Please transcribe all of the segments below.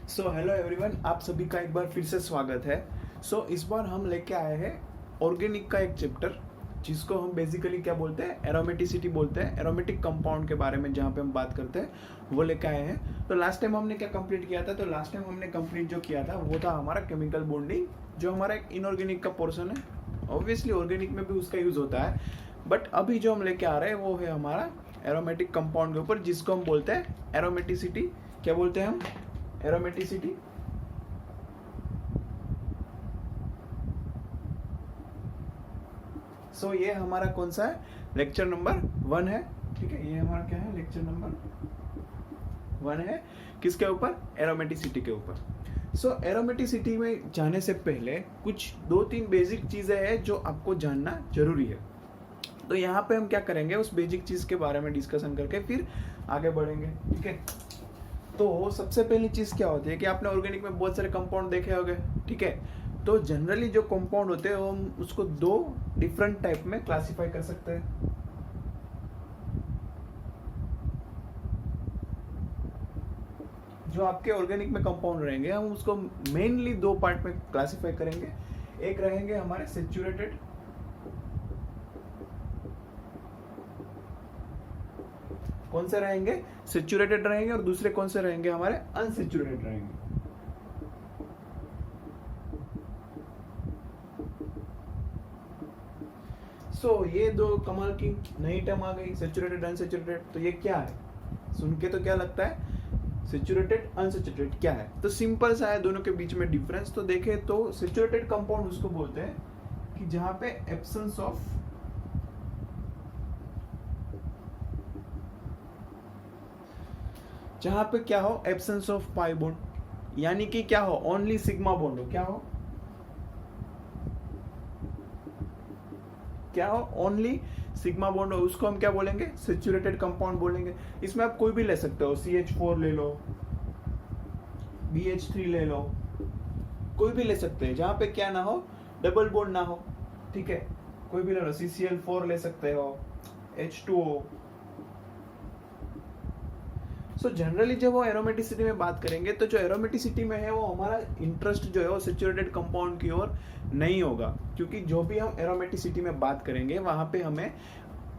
So hello everyone, आप सभी का एक बार फिर से स्वागत है। इस बार हम लेके आए हैं ऑर्गेनिक का एक चैप्टर, जिसको हम बेसिकली क्या बोलते हैं, एरोमेटिसिटी बोलते हैं। एरोमेटिक कंपाउंड के बारे में जहाँ पे हम बात करते हैं वो लेके आए हैं। तो लास्ट टाइम हमने क्या कंप्लीट किया था? तो लास्ट टाइम हमने कंप्लीट जो किया था वो था हमारा केमिकल बॉन्डिंग, जो हमारा एक इनऑर्गेनिक का पोर्शन है। ऑब्वियसली ऑर्गेनिक में भी उसका यूज़ होता है, बट अभी जो हम लेके आ रहे हैं वो है हमारा एरोमेटिक कंपाउंड के ऊपर, जिसको हम बोलते हैं एरोमेटिसिटी। क्या बोलते हैं हम? एरोमेटिसिटी। ये हमारा कौन सा है? लेक्चर नंबर 1 है। ठीक है, ये हमारा क्या है? लेक्चर नंबर 1 है। किसके ऊपर? एरोमेटिसिटी के ऊपर। एरोमेटिसिटी में जाने से पहले कुछ 2-3 बेसिक चीजें हैं जो आपको जानना जरूरी है। तो यहाँ पे हम क्या करेंगे, उस बेसिक चीज के बारे में डिस्कशन करके फिर आगे बढ़ेंगे। ठीक है, तो सबसे पहली चीज क्या होती है कि आपने ऑर्गेनिक में बहुत सारे कंपाउंड देखे होंगे। ठीक है, तो जनरली जो कंपाउंड होते हैं वो हम उसको 2 डिफरेंट टाइप में क्लासिफाई कर सकते हैं। जो आपके ऑर्गेनिक में कंपाउंड रहेंगे हम उसको मेनली 2 पार्ट में क्लासिफाई करेंगे। एक रहेंगे हमारे सेचुरेटेड, कौन से रहेंगे? सेचुरेटेड रहेंगे, और दूसरे कौन से रहेंगे? हमारे अनसेचुरेटेड रहेंगे। ये 2 कमाल की नई टर्म आ गई, सेचुरेटेड अनसेचुरेटेड। तो ये क्या है? सुन के तो क्या लगता है? सेचुरेटेड अनसेचुरेटेड क्या है? तो सिंपल सा है दोनों के बीच में डिफरेंस। तो देखें तो सेचुरेटेड कंपाउंड उसको बोलते हैं कि जहां पे एब्सेंस ऑफ क्या हो? एब्सेंस ऑफ पाई बॉन्ड, यानी कि क्या हो? ओनली सिग्मा बॉन्ड हो। क्या हो? ओनली सिग्मा बॉन्ड हो, उसको हम क्या बोलेंगे? सेचुरेटेड कंपाउंड बोलेंगे। इसमें आप कोई भी ले सकते हो, CH4 ले लो, BH3 ले लो, कोई भी ले सकते हैं जहां पे क्या ना हो? डबल बॉन्ड ना हो। ठीक है, कोई भी ले लो, CCl4 ले सकते हो, H2O। जनरली जब वो एरोमेटिसिटी में बात करेंगे तो जो एरोमेटिसिटी में है वो हमारा इंटरेस्ट जो है वो सेचुरेटेड कंपाउंड की ओर नहीं होगा, क्योंकि जो भी हम एरोमेटिसिटी में बात करेंगे वहां पे हमें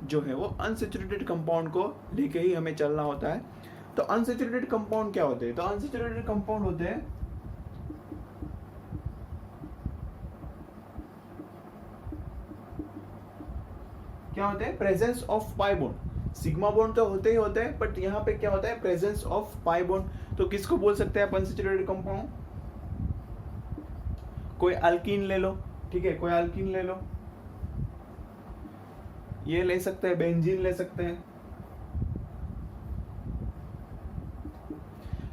जो है वो अनसेचुरेटेड कंपाउंड को लेके ही हमें चलना होता है। तो अनसेचुरेटेड कंपाउंड क्या होते हैं? तो अनसेचुरेटेड कंपाउंड होते हैं क्या होते हैं? Presence of pi bond. Sigma bond तो होते ही होते हैं, बट यहाँ पे क्या होता है? Presence of pi bond. तो किसको बोल सकते हैं आप अनसेचुरेटेड कंपाउंड? कोई अल्कीन ले लो। ठीक है, कोई अल्कीन ले लो, ये ले सकते हैं, बेंजीन ले सकते हैं।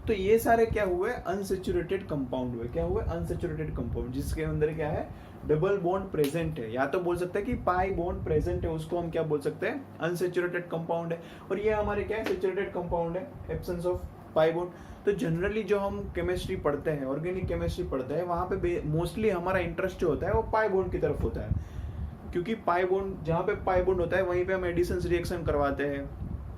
तो ये सारे क्या हुए? अनसेचुरेटेड कंपाउंड हुए। क्या हुए? अनसेचुरेटेड कंपाउंड, जिसके अंदर क्या है? डबल बॉन्ड प्रेजेंट है, या तो बोल सकते हैं कि पाई बॉन्ड प्रेजेंट है, उसको हम क्या बोल सकते हैं? अनसेचुरेटेड कंपाउंड है। और ये हमारे क्या है? सेचुरेटेड कंपाउंड है, एब्सेंस ऑफ पाई बॉन्ड। तो जनरली जो हम केमिस्ट्री पढ़ते हैं, ऑर्गेनिक केमिस्ट्री पढ़ते हैं, वहां पे मोस्टली हमारा इंटरेस्ट जो होता है वो पाई बॉन्ड की तरफ होता है, क्योंकि पाई बॉन्ड, जहाँ पे पाई बॉन्ड होता है वहीं पे हम एडिशंस रिएक्शन करवाते हैं।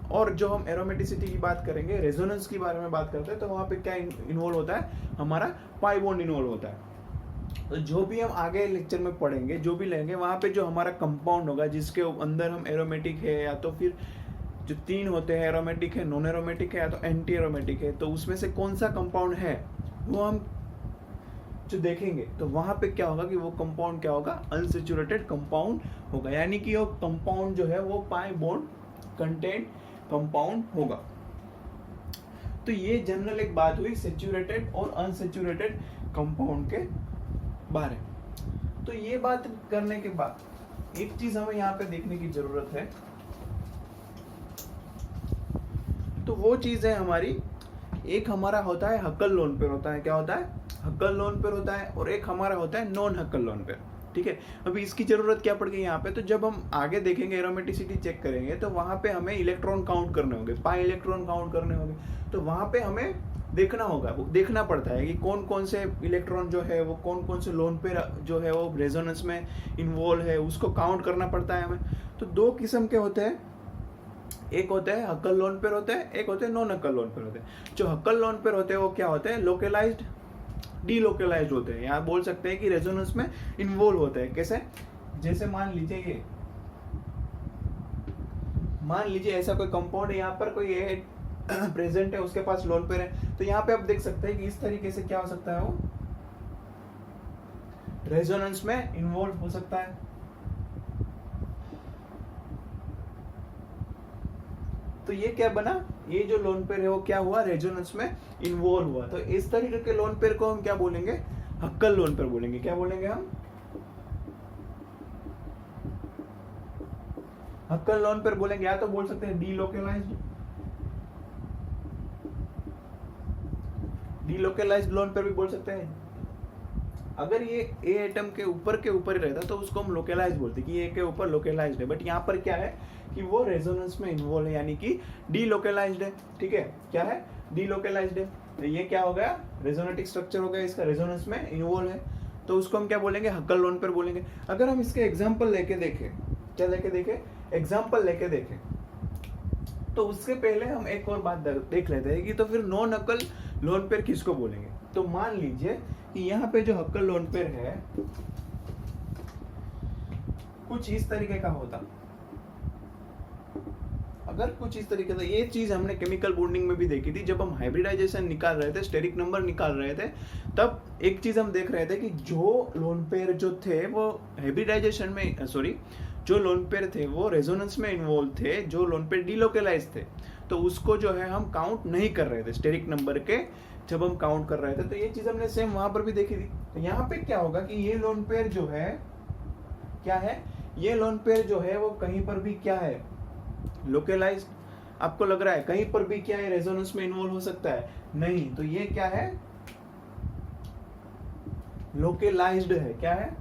और जो हम एरोमेटिसिटी की बात करेंगे, रेजोनेंस के बारे में बात करते हैं, तो वहाँ पे क्या इन्वॉल्व होता है? हमारा पाई बॉन्ड इन्वॉल्व होता है। तो जो भी हम आगे लेक्चर में पढ़ेंगे, जो भी लेंगे, वहाँ पे जो हमारा कंपाउंड होगा जिसके अंदर हम एरोमेटिक है, या तो फिर जो 3 होते हैं, एरोमेटिक है, नॉन एरोमेटिक है, या तो एंटी एरोमेटिक है, तो उसमें से कौन सा कंपाउंड है वो हम जो देखेंगे। तो वहां पे क्या होगा कि वो कंपाउंड क्या होगा? अनसेचुरेटेड कंपाउंड होगा, यानी कि वो कंपाउंड जो है वो पाई बॉन्ड कंटेंट कंपाउंड होगा। तो ये जनरल एक बात हुई सेचुरेटेड और अनसेचुरेटेड कंपाउंड के बारे में। तो ये बात करने के बाद एक चीज हमें यहाँ पे देखने की जरूरत है, तो वो चीज है हमारी, एक हमारा होता है हक्कल लोन पेयर होता है। क्या होता है? हक्कल लोन पेयर होता है, और एक हमारा होता है नॉन हक्कल लोन पेयर। ठीक है, अभी इसकी जरूरत क्या पड़ गई यहाँ पे? तो जब हम आगे देखेंगे, एरोमेटिसिटी चेक करेंगे, तो वहां पे हमें इलेक्ट्रॉन काउंट करने होंगे, पाई इलेक्ट्रॉन काउंट करने होंगे। तो वहां पे हमें देखना होगा, वो देखना पड़ता है कि कौन कौन से इलेक्ट्रॉन जो है वो कौन कौन से लोन पेयर जो है वो रेजोनेंस में इन्वॉल्व है, उसको काउंट करना पड़ता है हमें। तो 2 किस्म के होते हैं, एक होते हैं हक्कल लोन पेयर होते हैं, एक होते हैं नॉन हक्कल लोन पेयर होते हैं। जो हक्कल लोन पेयर होते हैं वो क्या होते हैं, लोकलाइज्ड डीलोकलाइज्ड होते हैं। यहाँ बोल सकते हैं कि रेजोनेंस में इन्वॉल्व होते हैं। कैसे, जैसे मान लीजिए ऐसा कोई कंपाउंड है, यहाँ पर कोई प्रेजेंट है, उसके पास लोन पेयर है, तो यहाँ पे आप देख सकते हैं कि इस तरीके से क्या हो सकता है, वो रेजोनेंस में इन्वॉल्व हो सकता है। तो ये क्या बना, ये जो लोन पेयर है वो क्या हुआ, रेजोनेंस में इन्वॉल्व हुआ। तो इस तरीके के लोन पेयर को हम क्या बोलेंगे, हक्कल लोन पेयर बोलेंगे। क्या बोलेंगे हम, हक्कल लोन पेयर बोलेंगे। या तो बोल सकते हैं डीलोकलाइज्ड लोन पेयर भी बोल सकते हैं। अगर ये ए एटम के ऊपर ही रहता तो उसको हम लोकलाइज बोलते कि ये के ऊपर लोकलाइज्ड है। बट यहाँ पर क्या है कि वो रेजोनेंस में इन्वॉल्व है, यानी कि डीलोकलाइज्ड है। ठीक है, क्या है, डीलोकलाइज्ड है। तो ये क्या हो गया, रेजोनेटिक स्ट्रक्चर हो गया, इसका रेजोनेंस में इन्वॉल्व है, तो उसको हम क्या बोलेंगे, हक्कल लोन पेयर बोलेंगे। अगर हम इसके एग्जाम्पल लेके देखें, क्या लेके देखें, एग्जाम्पल लेके देखें, तो उससे पहले हम एक और बात देख लेते हैं कि तो फिर नॉन हक्कल लोन पेयर किसको बोलेंगे। तो मान लीजिए कि यहाँ पे जो हक्कल लोन पेयर है कुछ इस तरीके का होता। अगर कुछ इस तरीके से, ये चीज हमने केमिकल बॉन्डिंग में भी देखी थी, जब हम हाइब्रिडाइजेशन निकाल रहे थे, स्टेरिक नंबर निकाल रहे थे, तब एक चीज हम देख रहे थे कि जो लोन पेयर जो थे वो हाइब्रिडाइजेशन में, जो लोन पेयर थे वो रेजोनेंस में इन्वॉल्व थे, जो लोन पेयर डीलोकलाइज थे, तो उसको जो है हम काउंट नहीं कर रहे थे स्टेरिक नंबर के, जब हम काउंट कर रहे थे। तो ये चीज हमने सेम वहां पर भी देखी थी। तो यहाँ पे क्या होगा कि ये लोन पेयर जो है क्या है, ये लोन पेयर जो है वो कहीं पर भी क्या है, लोकलाइज्ड। आपको लग रहा है कहीं पर भी क्या है, रेजोनेंस में इन्वॉल्व हो सकता है, नहीं। तो ये क्या है, लोकलाइज्ड है। क्या है,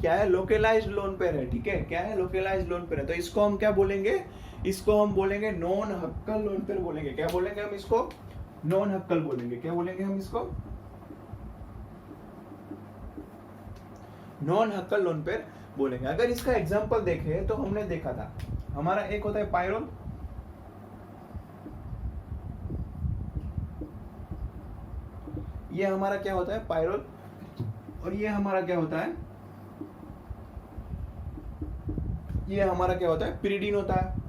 क्या है, लोकलाइज्ड लोन पेयर है। ठीक है, क्या है, लोकलाइज्ड लोन पेयर है। तो इसको हम क्या बोलेंगे, इसको हम बोलेंगे नॉन हक्कल लोन पेयर बोलेंगे। क्या बोलेंगे हम इसको, नॉन हक्कल बोलेंगे। क्या बोलेंगे हम इसको, नॉन हक्कल लोन पेयर बोलेंगे। अगर इसका एग्जांपल देखें तो हमने देखा था, हमारा एक होता है पायरोल, ये हमारा क्या होता है, पायरोल, और ये हमारा क्या होता है, ये हमारा क्या होता है, पिरिडीन होता है।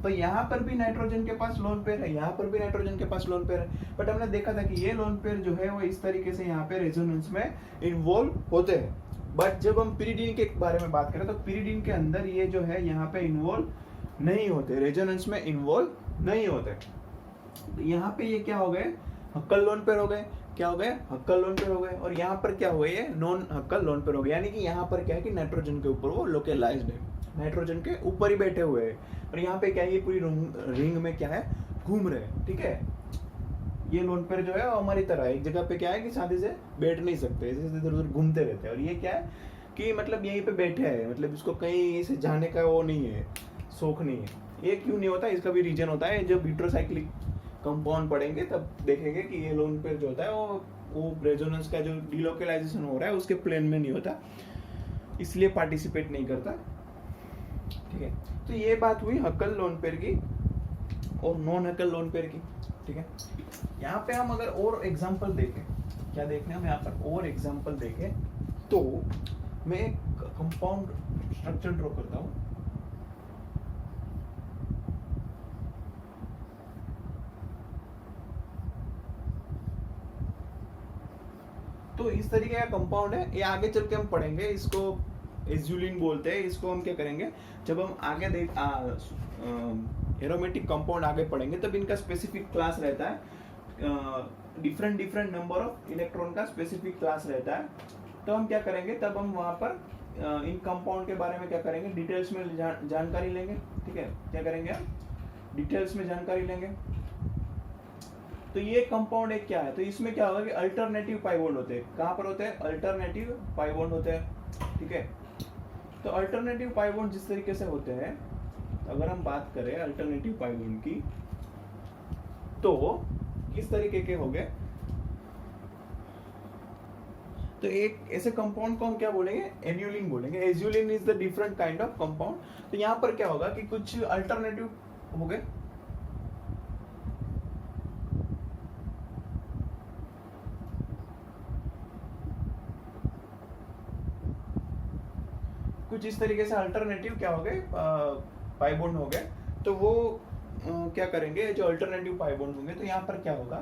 तो यहाँ पर भी नाइट्रोजन के पास लोन पेयर है, यहाँ पर भी नाइट्रोजन के पास लोन पेयर है। बट हमने देखा था कि ये लोन पेयर जो है वो इस तरीके से यहाँ पे रेजोनेंस में इन्वॉल्व होते हैं। बट जब हम पिरिडीन के बारे में बात करें तो पिरिडीन के अंदर ये जो है यहाँ पे इन्वॉल्व नहीं होते, रेजोनेंस में इन्वॉल्व नहीं होते। तो यहाँ पे ये क्या हो गए, हक्कल लोन पेयर हो गए। क्या हो गए, हक्कल लोन पेयर हो गए। और यहाँ पर क्या हुए, ये नॉन हक्कल लोन पेयर हो गए। यानी कि यहाँ पर क्या है कि नाइट्रोजन के ऊपर वो लोकलाइज्ड है, नाइट्रोजन के ऊपर ही बैठे हुए हैं। और यहाँ पे क्या है, ये पूरी रिंग में क्या है, घूम रहे हैं। ठीक है, ये लोन पेयर जो है वो हमारी तरह एक जगह पे क्या है कि शादी से बैठ नहीं सकते, इधर उधर घूमते रहते हैं। और ये क्या है कि मतलब यहीं पे बैठे हैं, मतलब इसको कहीं से जाने का वो नहीं है, शौक नहीं है। ये क्यों नहीं होता, इसका भी रीजन होता है। जब यूट्रोसाइक्लिक कंपाउंड पढ़ेंगे तब देखेंगे कि ये लोन पेयर जो होता है वो रेजोनेंस का जो डीलोकलाइजेशन हो रहा है उसके प्लेन में नहीं होता, इसलिए पार्टिसिपेट नहीं करता। ठीक है, तो ये बात हुई हक्कल लोन पेयर की और नॉन हक्कल लोन पेयर की। ठीक है, यहाँ पे हम अगर और एग्जांपल देखें, क्या देखने हम यहाँ पर और एग्जांपल देखें, तो मैं एक कंपाउंड स्ट्रक्चर ड्रॉ करता हूँ। तो इस तरीके का कंपाउंड है, ये आगे चल के हम पढ़ेंगे, इसको एजुलिन बोलते हैं। इसको हम क्या करेंगे, जब हम आगे एरोमेटिक कंपाउंड आगे पढ़ेंगे तब इनका स्पेसिफिक क्लास रहता है, डिफरेंट नंबर ऑफ इलेक्ट्रॉन का स्पेसिफिक क्लास रहता है। तो हम क्या करेंगे, तब हम वहां पर इन कंपाउंड के बारे में क्या करेंगे, डिटेल्स में जानकारी लेंगे। ठीक है, क्या करेंगे हम, डिटेल्स में जानकारी लेंगे। तो ये कंपाउंड एक क्या है, तो इसमें क्या होगा कि अल्टरनेटिव पाई बॉन्ड होते हैं। कहाँ पर होते हैं, अल्टरनेटिव पाई बॉन्ड होते हैं। ठीक है, तो अल्टरनेटिव पाई बॉन्ड जिस तरीके से होते हैं, अगर हम बात करें अल्टरनेटिव पाई बॉन्ड की, तो किस तरीके के हो गए, तो एक ऐसे कंपाउंड को हम क्या बोलेंगे, एन्यूलिन बोलेंगे। एज्यूलिन is the different kind of compound. तो यहाँ पर क्या होगा कि कुछ अल्टरनेटिव हो गए, कुछ इस तरीके से अल्टरनेटिव क्या हो गए, पाई बॉन्ड हो गए। तो वो क्या करेंगे, जो अल्टरनेटिव पाई बॉन्ड होंगे तो यहाँ पर क्या होगा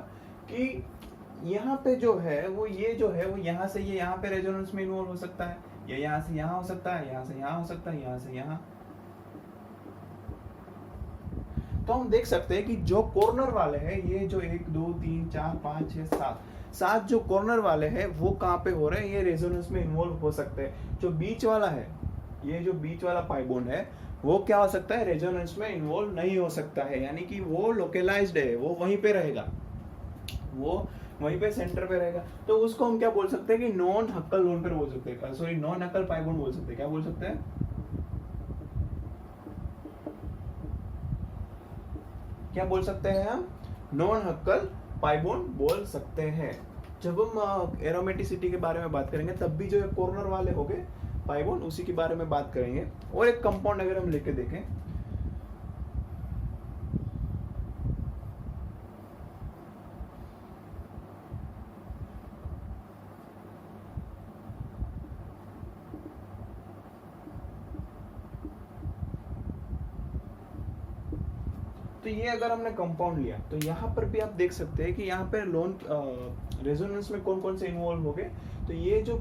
कि यहाँ पे जो है वो ये जो है वो यहाँ से ये यहाँ पे रेजोनेंस में इन्वॉल्व हो सकता है, या यहाँ से यहाँ हो सकता है, यहाँ से यहाँ हो सकता है, यहाँ से यहाँ। तो हम देख सकते हैं कि जो कॉर्नर वाले हैं, ये जो 1 2 3 4 5 6 7 जो कॉर्नर वाले हैं वो कहाँ पे हो रहे हैं, ये रेजोनेंस में इन्वॉल्व हो सकते हैं। जो बीच वाला है, ये जो बीच वाला पाई बॉन्ड है वो क्या हो सकता है, रेजोनेंस में इन्वॉल्व नहीं हो सकता है, यानी कि वो लोकलाइज्ड है, वो वहीं पे रहेगा, वो वहीं पे सेंटर पे रहेगा। तो उसको हम क्या बोल सकते हैं कि नॉन हक्कल लोन पेयर बोल सकते हैं, सॉरी नॉन हक्कल पाई बॉन्ड बोल सकते हैं। क्या बोल सकते हैं, क्या बोल सकते हैं हम, नॉन हक्कल पाई बॉन्ड बोल सकते हैं। जब हम एरोमेटिसिटी के बारे में बात करेंगे तब भी जो कॉर्नर वाले हो गए पाई बॉन्ड, उसी के बारे में बात करेंगे। और एक कंपाउंड अगर हम लेके देखें, तो ये अगर हमने कंपाउंड लिया तो यहाँ पर भी आप देख सकते हैं कि यहाँ पे लोन रेजोनेंस में कौन कौन से इन्वॉल्व हो गए। तो ये जो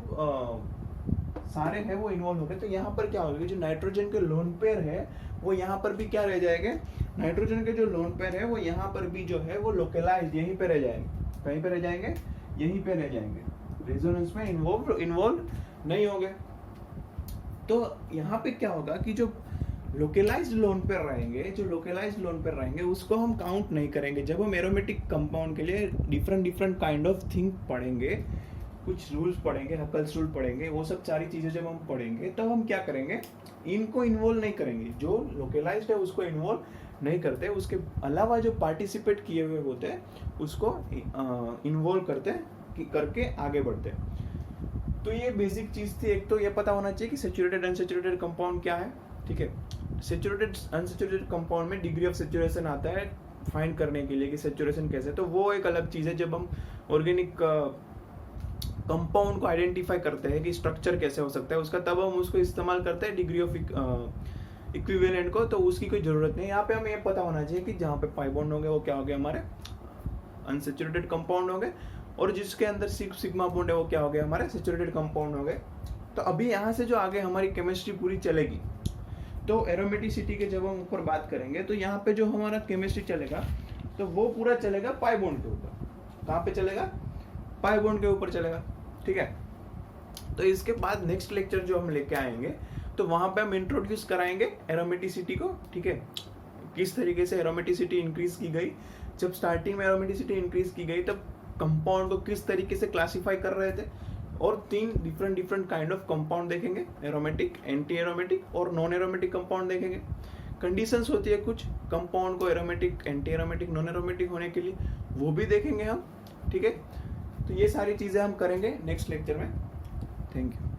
सारे हैं वो इन्वॉल्व हो गए। तो यहाँ पर क्या होगा, जो नाइट्रोजन के लोन पेयर है वो यहाँ पर भी क्या रह जाएंगे, नाइट्रोजन के जो लोन पेयर है वो यहाँ पर भी जो है वो लोकलाइज्ड यहीं पे रह जाएंगे। कहीं पे रह जाएंगे, यहीं पे रह जाएंगे, रेजोनेंस में इन्वॉल्व नहीं होंगे। तो यहाँ पे क्या होगा कि जो लोकलाइज्ड लोन पेयर रहेंगे, जो लोकलाइज्ड लोन पेयर रहेंगे उसको हम काउंट नहीं करेंगे। जब हम एरोमेटिक कंपाउंड के लिए डिफरेंट काइंड ऑफ थिंग पढ़ेंगे, कुछ रूल्स पढ़ेंगे, हकल्स रूल पढ़ेंगे, वो सब सारी चीजें जब हम पढ़ेंगे तो हम क्या करेंगे, इनको इन्वॉल्व नहीं करेंगे। जो लोकलाइज्ड है उसको इन्वॉल्व नहीं करते, उसके अलावा जो पार्टिसिपेट किए हुए होते हैं उसको इन्वॉल्व करके आगे बढ़ते हैं। तो ये बेसिक चीज थी। एक तो ये पता होना चाहिए कि सैचुरेटेड अनसैचुरेटेड कंपाउंड क्या है, ठीक है। सैचुरेटेड अनसैचुरेटेड कंपाउंड में डिग्री ऑफ सैचुरेशन आता है फाइंड करने के लिए कि सैचुरेशन कैसे, तो वो एक अलग चीज है। जब हम ऑर्गेनिक कंपाउंड को आइडेंटिफाई करते हैं कि स्ट्रक्चर कैसे हो सकता है उसका, तब हम उसको इस्तेमाल करते हैं डिग्री ऑफ इक्विवेलेंट को, तो उसकी कोई जरूरत नहीं। यहाँ पे हमें ये पता होना चाहिए कि जहाँ पे पाई बॉन्ड होंगे वो क्या हो गए, हमारे अनसैचुरेटेड कंपाउंड हो गए, और जिसके अंदर सिग्मा बॉन्ड है वो क्या हो गए, हमारे सैचुरेटेड कंपाउंड हो गए। तो अभी यहाँ से जो आगे हमारी केमिस्ट्री पूरी चलेगी, तो एरोमेटिसिटी के जब हम ऊपर बात करेंगे तो यहाँ पे जो हमारा केमिस्ट्री चलेगा तो वो पूरा चलेगा पाई बॉन्ड के ऊपर। कहाँ पे चलेगा, पाई बॉन्ड के ऊपर चलेगा, ठीक है। तो इसके बाद नेक्स्ट लेक्चर जो हम लेके आएंगे तो वहां पे हम इंट्रोड्यूस कराएंगे एरोमेटिसिटी को, ठीक है। किस तरीके से एरोमेटिसिटी इंक्रीज की गई, जब स्टार्टिंग में एरोमेटिसिटी इंक्रीज की गई तब कंपाउंड को किस तरीके से क्लासिफाई कर रहे थे, और 3 डिफरेंट काइंड ऑफ कंपाउंड देखेंगे, एरोमेटिक, एंटी एरोमेटिक और नॉन एरोमेटिक कंपाउंड देखेंगे। कंडीशंस होती है कुछ कंपाउंड को aromatic, anti aromatic, non aromatic होने के लिए, वो भी देखेंगे हम, ठीक है। तो ये सारी चीजें हम करेंगे नेक्स्ट लेक्चर में। Thank you.